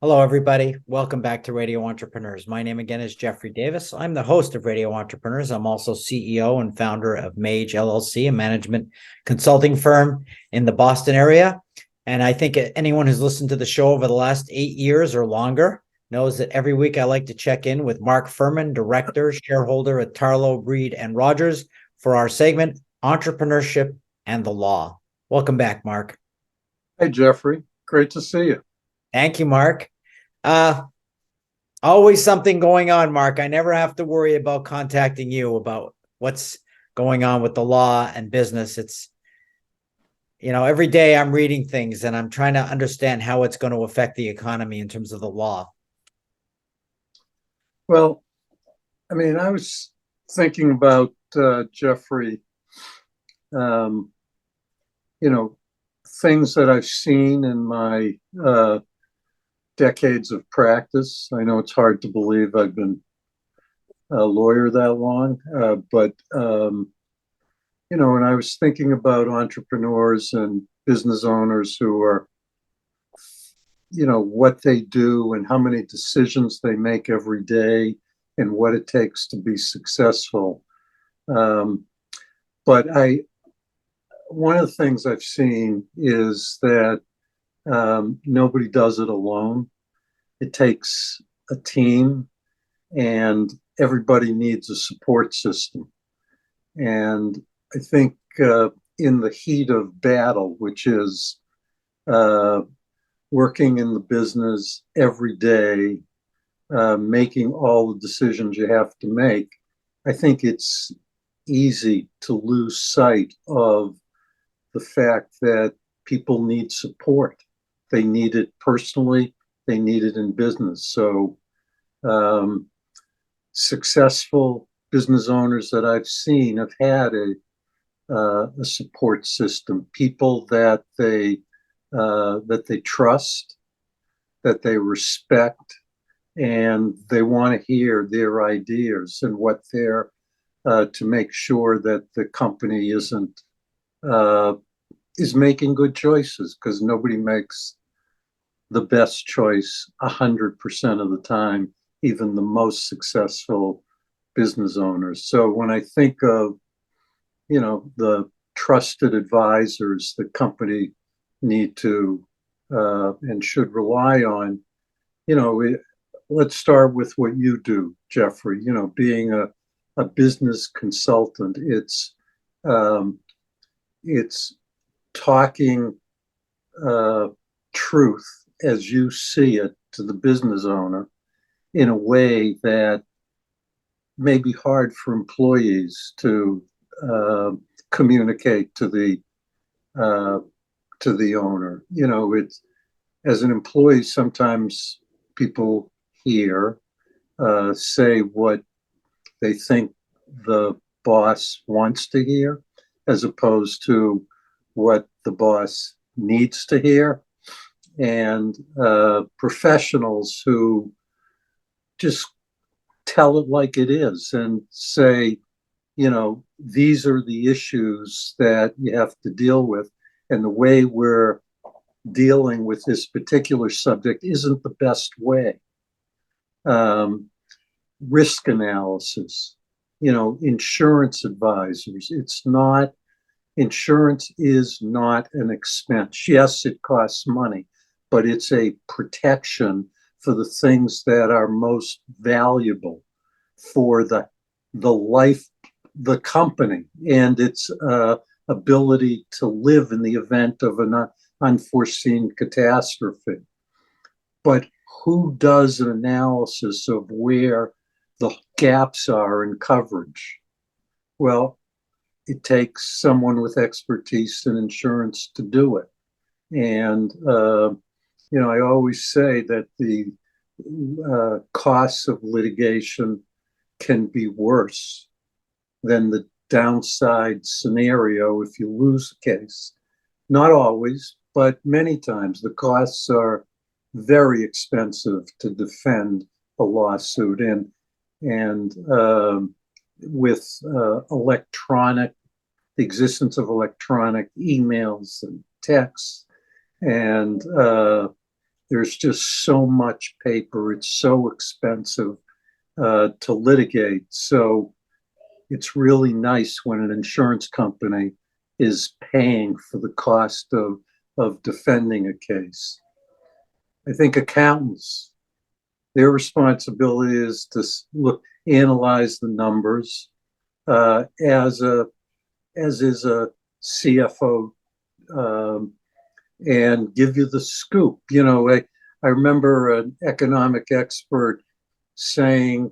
Hello, everybody. Welcome back to Radio Entrepreneurs. My name again is JDavis. I'm the host of Radio Entrepreneurs. I'm also CEO and founder of Mage LLC, a management consulting firm in the Boston area. And I think anyone who's listened to the show over the last 8 years or longer knows that every week I like to check in with Mark Furman, director, shareholder at Tarlow, Breed, and Rodgers for our segment, Entrepreneurship and the Law. Welcome back, Mark. Hey, Jeffrey. Great to see you. Thank you, Mark. Uh, Always something going on, Mark. I never have to worry about contacting you about what's going on with the law and business. Every day I'm reading things and I'm trying to understand how it's going to affect the economy in terms of the law. Well, I was thinking about Jeffrey, um, things that I've seen in my decades of practice. I know it's hard to believe I've been a lawyer that long, but when I was thinking about entrepreneurs and business owners who are, what they do and how many decisions they make every day and what it takes to be successful. Um, but one of the things I've seen is that nobody does it alone. It takes a team, and everybody needs a support system. And I think in the heat of battle, which is working in the business every day, making all the decisions you have to make, I think it's easy to lose sight of the fact that people need support. They need it personally, they need it in business. So, successful business owners that I've seen have had a support system, people that they trust, that they respect, and they want to hear their ideas and what they're to make sure that the company is making good choices, because nobody makes the best choice 100% of the time, even the most successful business owners. So when I think of, the trusted advisors the company need to and should rely on, let's start with what you do, Jeffrey. Being a business consultant, it's talking truth as you see it to the business owner in a way that may be hard for employees to communicate to the owner. It's, as an employee, sometimes people hear say what they think the boss wants to hear, as opposed to what the boss needs to hear. And professionals who just tell it like it is and say, these are the issues that you have to deal with. And the way we're dealing with this particular subject isn't the best way. Risk analysis, insurance advisors. Insurance is not an expense. Yes, it costs money, but it's a protection for the things that are most valuable for the life, the company, and its ability to live in the event of an unforeseen catastrophe. But who does an analysis of where the gaps are in coverage? Well, it takes someone with expertise in insurance to do it. And, I always say that the costs of litigation can be worse than the downside scenario if you lose a case. Not always, but many times the costs are very expensive to defend a lawsuit. And with the existence of electronic emails and texts and there's just so much paper. It's so expensive to litigate. So it's really nice when an insurance company is paying for the cost of defending a case. I think accountants, their responsibility is to analyze the numbers, as is a CFO, and give you the scoop. I remember an economic expert saying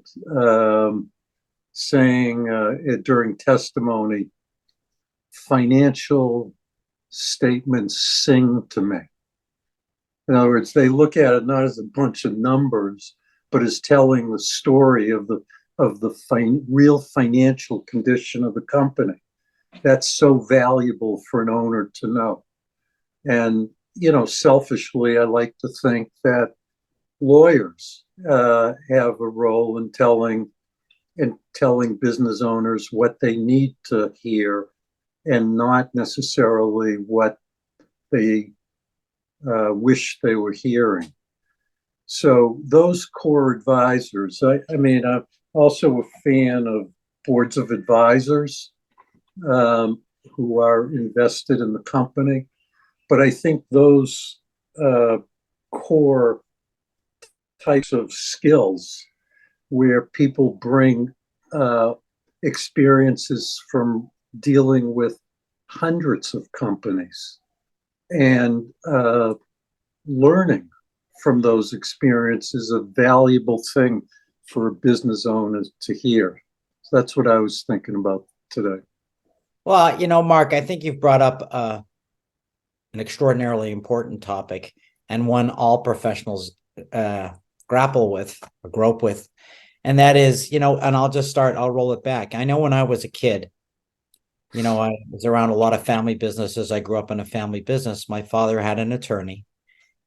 during testimony, financial statements sing to me. In other words, they look at it not as a bunch of numbers, but as telling the story of the real financial condition of the company. That's so valuable for an owner to know. And, selfishly, I like to think that lawyers have a role in telling business owners what they need to hear, and not necessarily what they wish they were hearing. So those core advisors, I'm also a fan of boards of advisors who are invested in the company. But I think those core types of skills where people bring experiences from dealing with hundreds of companies and learning from those experiences, a valuable thing for a business owner to hear. So that's what I was thinking about today. Well, Mark, I think you've brought up an extraordinarily important topic, and one all professionals grapple with or grope with. And that is, and I'll roll it back. I know when I was a kid, I was around a lot of family businesses. I grew up in a family business. My father had an attorney,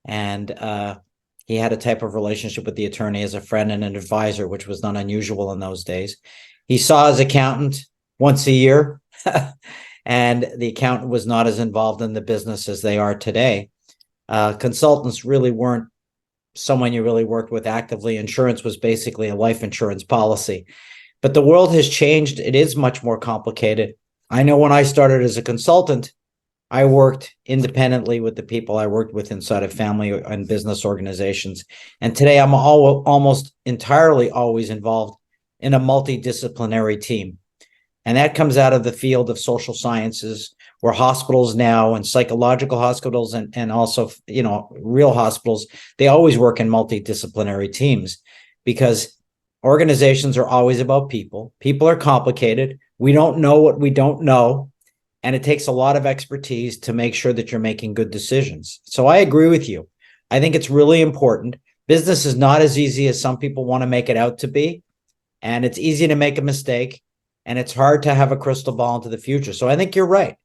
and he had a type of relationship with the attorney as a friend and an advisor, which was not unusual in those days. He saw his accountant once a year, and the accountant was not as involved in the business as they are today. Consultants really weren't someone you really worked with actively. Insurance was basically a life insurance policy. But the world has changed. It is much more complicated. I know when I started as a consultant, I worked independently with the people I worked with inside of family and business organizations. And today I'm almost entirely always involved in a multidisciplinary team. And that comes out of the field of social sciences, where hospitals now, and psychological hospitals, and also, real hospitals, they always work in multidisciplinary teams, because organizations are always about people. People are complicated. We don't know what we don't know. And it takes a lot of expertise to make sure that you're making good decisions. So I agree with you. I think it's really important. Business is not as easy as some people want to make it out to be. And it's easy to make a mistake. And it's hard to have a crystal ball into the future. So I think you're right.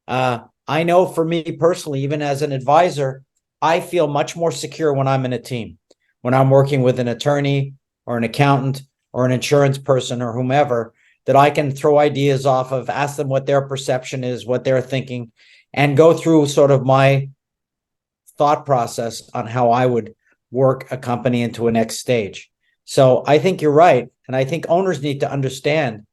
I know for me personally, even as an advisor, I feel much more secure when I'm in a team, when I'm working with an attorney or an accountant or an insurance person or whomever, that I can throw ideas off of, ask them what their perception is, what they're thinking, and go through sort of my thought process on how I would work a company into a next stage. So I think you're right. And I think owners need to understand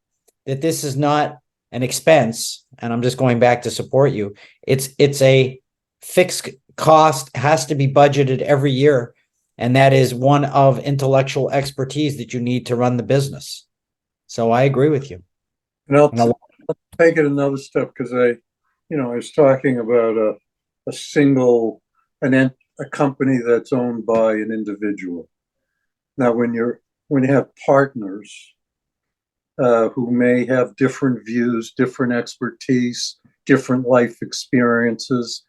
that this is not an expense, and I'm just going back to support you. It's a fixed cost, has to be budgeted every year, and that is one of intellectual expertise that you need to run the business. So I agree with you. And I'll take it another step, because I was talking about a company that's owned by an individual. Now, when you have partners who may have different views, different expertise, different life experiences,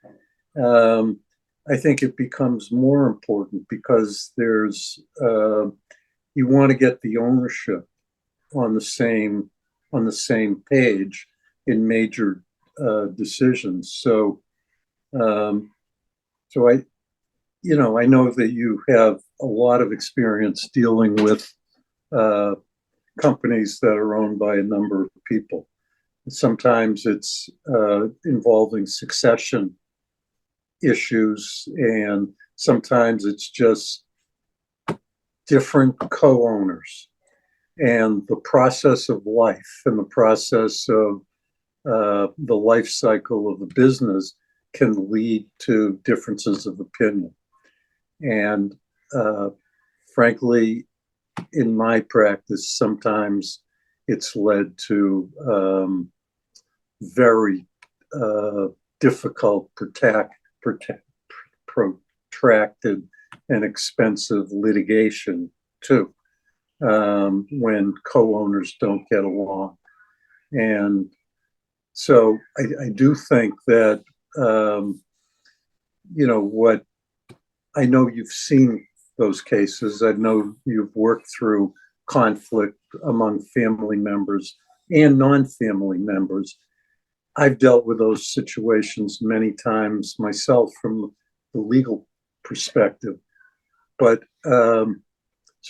I think it becomes more important, because there's you want to get the ownership on the same page in major decisions. So I know that you have a lot of experience dealing with companies that are owned by a number of people. Sometimes it's involving succession issues, and sometimes it's just different co-owners. And the process of life and the process of the life cycle of a business can lead to differences of opinion. And frankly, in my practice, sometimes it's led to very difficult, protracted, and expensive litigation too, when co-owners don't get along. And so I do think that, what I know you've seen those cases. I know you've worked through conflict among family members and non-family members. I've dealt with those situations many times myself from the legal perspective. But so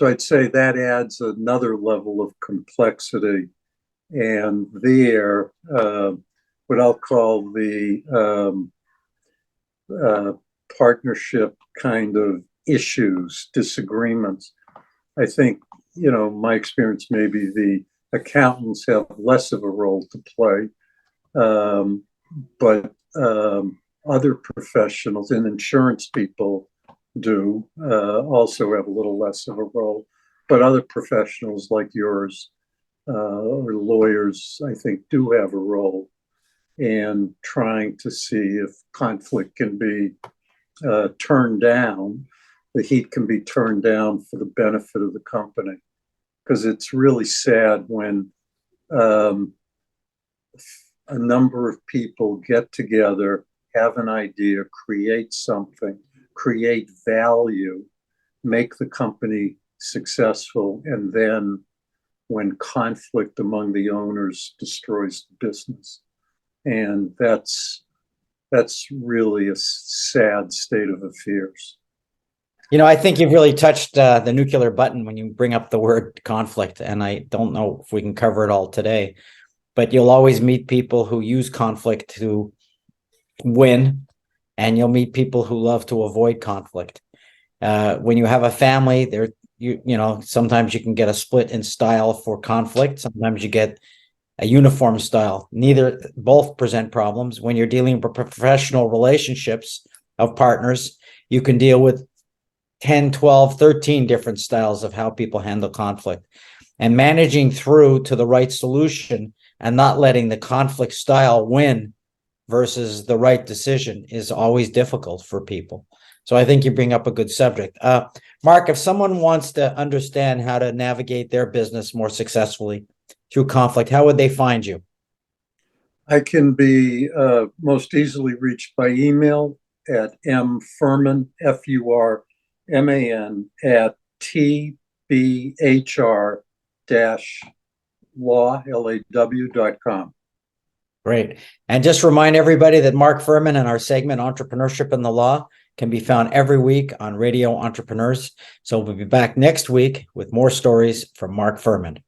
I'd say that adds another level of complexity. And there, what I'll call the partnership kind of issues, disagreements. I think, my experience, maybe the accountants have less of a role to play, but other professionals and insurance people do also have a little less of a role. But other professionals like yours or lawyers, I think, do have a role in trying to see if conflict can be turned down. The heat can be turned down for the benefit of the company, because it's really sad when a number of people get together, have an idea, create something, create value, make the company successful, and then when conflict among the owners destroys the business. And that's really a sad state of affairs. I think you've really touched the nuclear button when you bring up the word conflict, and I don't know if we can cover it all today, but you'll always meet people who use conflict to win, and you'll meet people who love to avoid conflict. When you have a family, sometimes you can get a split in style for conflict. Sometimes you get a uniform style. Both present problems. When you're dealing with professional relationships of partners, you can deal with 10, 12, 13 different styles of how people handle conflict. And managing through to the right solution and not letting the conflict style win versus the right decision is always difficult for people. So I think you bring up a good subject. Mark, if someone wants to understand how to navigate their business more successfully through conflict, how would they find you? I can be most easily reached by email at mfurman, FURMAN, at tbhr-law.com. Great. And just remind everybody that Mark Furman and our segment, Entrepreneurship and the Law, can be found every week on Radio Entrepreneurs. So we'll be back next week with more stories from Mark Furman.